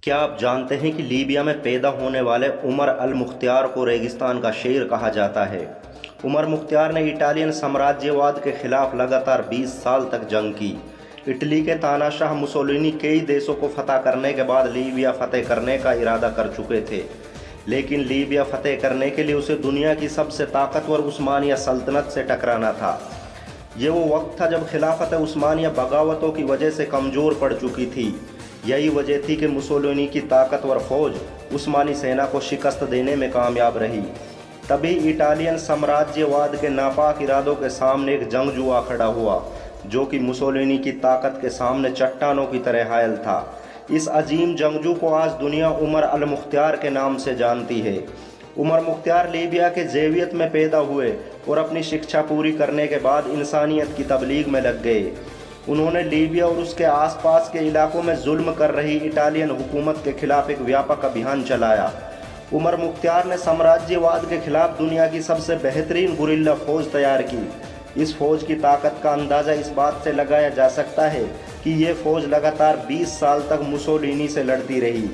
क्या आप जानते हैं कि लीबिया में पैदा होने वाले उमर अल मुख्तियार को रेगिस्तान का शेर कहा जाता है। उमर मुख्तियार ने इटालियन साम्राज्यवाद के खिलाफ लगातार 20 साल तक जंग की। इटली के तानाशाह मुसोलिनी कई देशों को फतह करने के बाद लीबिया फतेह करने का इरादा कर चुके थे, लेकिन लीबिया फतेह करने के लिए उसे दुनिया की सबसे ताकतवर उस्मानिया सल्तनत से टकराना था। ये वो वक्त था जब खिलाफत उस्मानिया बगावतों की वजह से कमज़ोर पड़ चुकी थी। यही वजह थी कि मुसोलिनी की ताकतवर फौज उस्मानी सेना को शिकस्त देने में कामयाब रही। तभी इटालियन साम्राज्यवाद के नापाक इरादों के सामने एक जंगजुआ खड़ा हुआ, जो कि मुसोलिनी की ताकत के सामने चट्टानों की तरह हायल था। इस अजीम जंगजू को आज दुनिया उमर अल मुख्तियार के नाम से जानती है। उमर मुख्तियार लीबिया के ज़ेवियत में पैदा हुए और अपनी शिक्षा पूरी करने के बाद इंसानियत की तबलीग में लग गए। उन्होंने लीबिया और उसके आसपास के इलाकों में जुल्म कर रही इटालियन हुकूमत के खिलाफ एक व्यापक अभियान चलाया। उमर मुख्तियार ने साम्राज्यवाद के खिलाफ दुनिया की सबसे बेहतरीन गुरिल्ला फौज तैयार की। इस फौज की ताकत का अंदाज़ा इस बात से लगाया जा सकता है कि ये फौज लगातार 20 साल तक मुसोलिनी से लड़ती रही।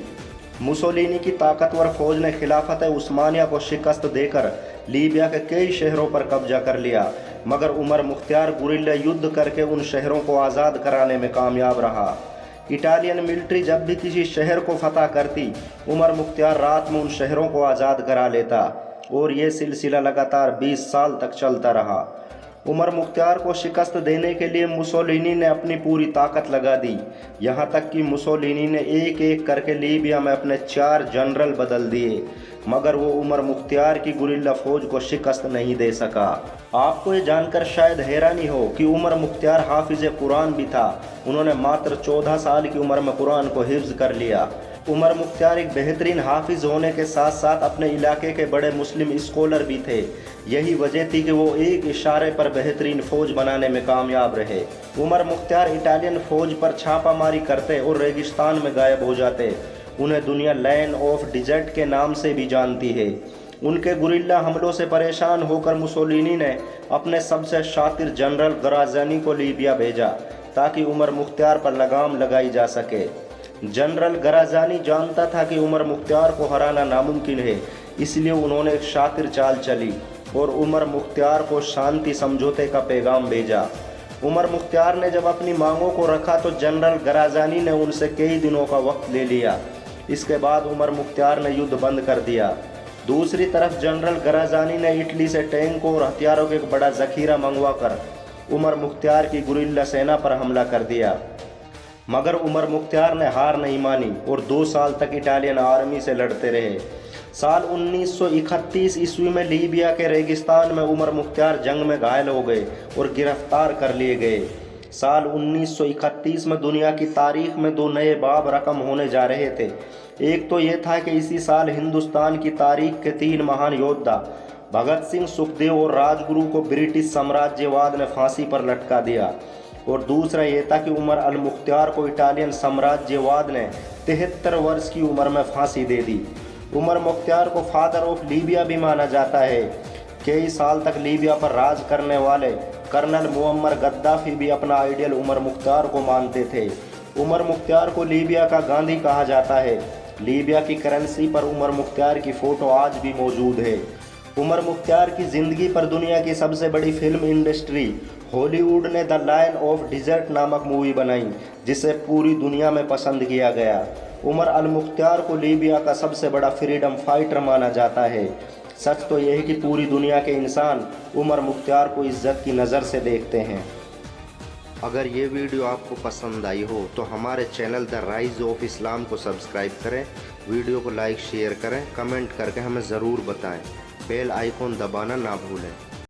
मुसोलिनी की ताकतवर फौज ने खिलाफत उस्मानिया को शिकस्त देकर लीबिया के कई शहरों पर कब्जा कर लिया, मगर उमर मुख्तियार गुरिल्ला युद्ध करके उन शहरों को आज़ाद कराने में कामयाब रहा। इटालियन मिलिट्री जब भी किसी शहर को फतह करती, उमर मुख्तियार रात में उन शहरों को आज़ाद करा लेता और ये सिलसिला लगातार 20 साल तक चलता रहा। उमर मुख्तियार को शिकस्त देने के लिए मुसोलिनी ने अपनी पूरी ताकत लगा दी। यहाँ तक कि मुसोलिनी ने एक एक करके लीबिया में अपने 4 जनरल बदल दिए, मगर वो उमर मुख्तियार की गुरिल्ला फौज को शिकस्त नहीं दे सका। आपको ये जानकर शायद हैरानी हो कि उमर मुख्तियार हाफिज कुरान भी था। उन्होंने मात्र 14 साल की उम्र में कुरान को हिफ्ज कर लिया। उमर मुख्तियार एक बेहतरीन हाफिज होने के साथ साथ अपने इलाके के बड़े मुस्लिम स्कॉलर भी थे। यही वजह थी कि वो एक इशारे पर बेहतरीन फौज बनाने में कामयाब रहे। उमर मुख्तियार इटालियन फौज पर छापामारी करते और रेगिस्तान में गायब हो जाते। उन्हें दुनिया लैंड ऑफ डिजर्ट के नाम से भी जानती है। उनके गुरिल्ला हमलों से परेशान होकर मुसोलिनी ने अपने सबसे शातिर जनरल गराज़ानी को लीबिया भेजा ताकि उमर मुख्तियार पर लगाम लगाई जा सके। जनरल गराज़ानी जानता था कि उमर मुख्तियार को हराना नामुमकिन है, इसलिए उन्होंने एक शातिर चाल चली और उमर मुख्तियार को शांति समझौते का पैगाम भेजा। उमर मुख्तियार ने जब अपनी मांगों को रखा तो जनरल गराज़ानी ने उनसे कई दिनों का वक्त ले लिया। इसके बाद उमर मुख्तियार ने युद्ध बंद कर दिया। दूसरी तरफ जनरल गराज़ानी ने इटली से टैंकों और हथियारों का एक बड़ा ज़खीरा मंगवाकर उमर मुख्तियार की गुरिल्ला सेना पर हमला कर दिया, मगर उमर मुख्तियार ने हार नहीं मानी और 2 साल तक इटालियन आर्मी से लड़ते रहे। साल 1931 ईस्वी में लीबिया के रेगिस्तान में उमर मुख्तियार जंग में घायल हो गए और गिरफ्तार कर लिए गए। साल 1931 में दुनिया की तारीख में 2 नए बाब रकम होने जा रहे थे। एक तो ये था कि इसी साल हिंदुस्तान की तारीख के 3 महान योद्धा भगत सिंह, सुखदेव और राजगुरु को ब्रिटिश साम्राज्यवाद ने फांसी पर लटका दिया, और दूसरा ये था कि उमर अल मुख्तियार को इटालियन साम्राज्यवाद ने 73 वर्ष की उम्र में फांसी दे दी। उमर मुख्तियार को फादर ऑफ लीबिया भी माना जाता है। कई साल तक लीबिया पर राज करने वाले कर्नल मुअम्मर गद्दाफी भी अपना आइडियल उमर मुख्तियार को मानते थे। उमर मुख्तियार को लीबिया का गांधी कहा जाता है। लीबिया की करेंसी पर उमर मुख्तियार की फ़ोटो आज भी मौजूद है। उमर मुख्तियार की ज़िंदगी पर दुनिया की सबसे बड़ी फिल्म इंडस्ट्री हॉलीवुड ने द लायन ऑफ डिजर्ट नामक मूवी बनाई, जिसे पूरी दुनिया में पसंद किया गया। उमर अल मुख्तियार को लीबिया का सबसे बड़ा फ्रीडम फाइटर माना जाता है। सच तो यह है कि पूरी दुनिया के इंसान उमर मुख्तियार को इज्जत की नज़र से देखते हैं। अगर ये वीडियो आपको पसंद आई हो तो हमारे channel the rise of Islam को सब्सक्राइब करें, वीडियो को लाइक शेयर करें, कमेंट करके हमें ज़रूर बताएं, बेल आइकॉन दबाना ना भूलें।